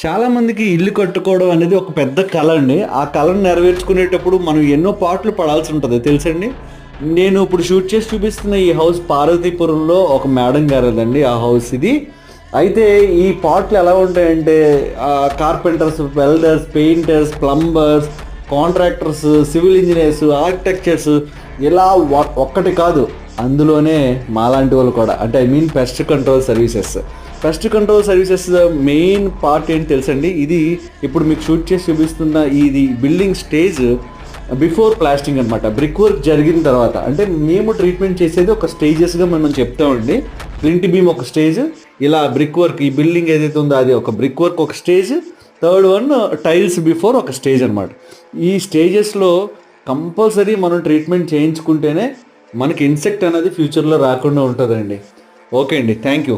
చాలామందికి ఇల్లు కట్టుకోవడం అనేది ఒక పెద్ద కళ అండి. ఆ కళను నెరవేర్చుకునేటప్పుడు మనం ఎన్నో పాట్లు పడాల్సి ఉంటుంది తెలుసండి. నేను ఇప్పుడు షూట్ చేసి చూపిస్తున్న ఈ హౌస్ పార్వతీపురంలో ఒక మేడం గారిదండి ఆ హౌస్ ఇది. అయితే ఈ పాట్లు ఎలా ఉంటాయంటే carpenters, welders, painters, plumbers, contractors, civil engineers, architectures ఇలా ఒక్కటి కాదు, అందులోనే మాలాంటి వాళ్ళు కూడా, అంటే I mean pest control services. Pest control services main part ఏంటి తెలుసండి. ఇది ఇప్పుడు మీకు షూట్ చేసి చూపిస్తున్న ఇది బిల్డింగ్ స్టేజ్ బిఫోర్ ప్లాస్టింగ్ అనమాట. బ్రిక్ వర్క్ జరిగిన తర్వాత, అంటే మేము ట్రీట్మెంట్ చేసేది ఒక స్టేజెస్గా మనం చెప్తామండి. ప్లింట్ బీమ్ ఒక స్టేజ్, ఇలా బ్రిక్ వర్క్ ఈ బిల్డింగ్ ఏదైతే ఉందో అది ఒక బ్రిక్ వర్క్ ఒక stage, third one tiles before ఒక స్టేజ్ అనమాట. ఈ స్టేజెస్లో కంపల్సరీ మనం ట్రీట్మెంట్ చేయించుకుంటేనే మనకి ఇన్సెక్ట్ అనేది ఫ్యూచర్లో రాకుండా ఉంటుందండి. ఓకే అండి, థ్యాంక్ యూ.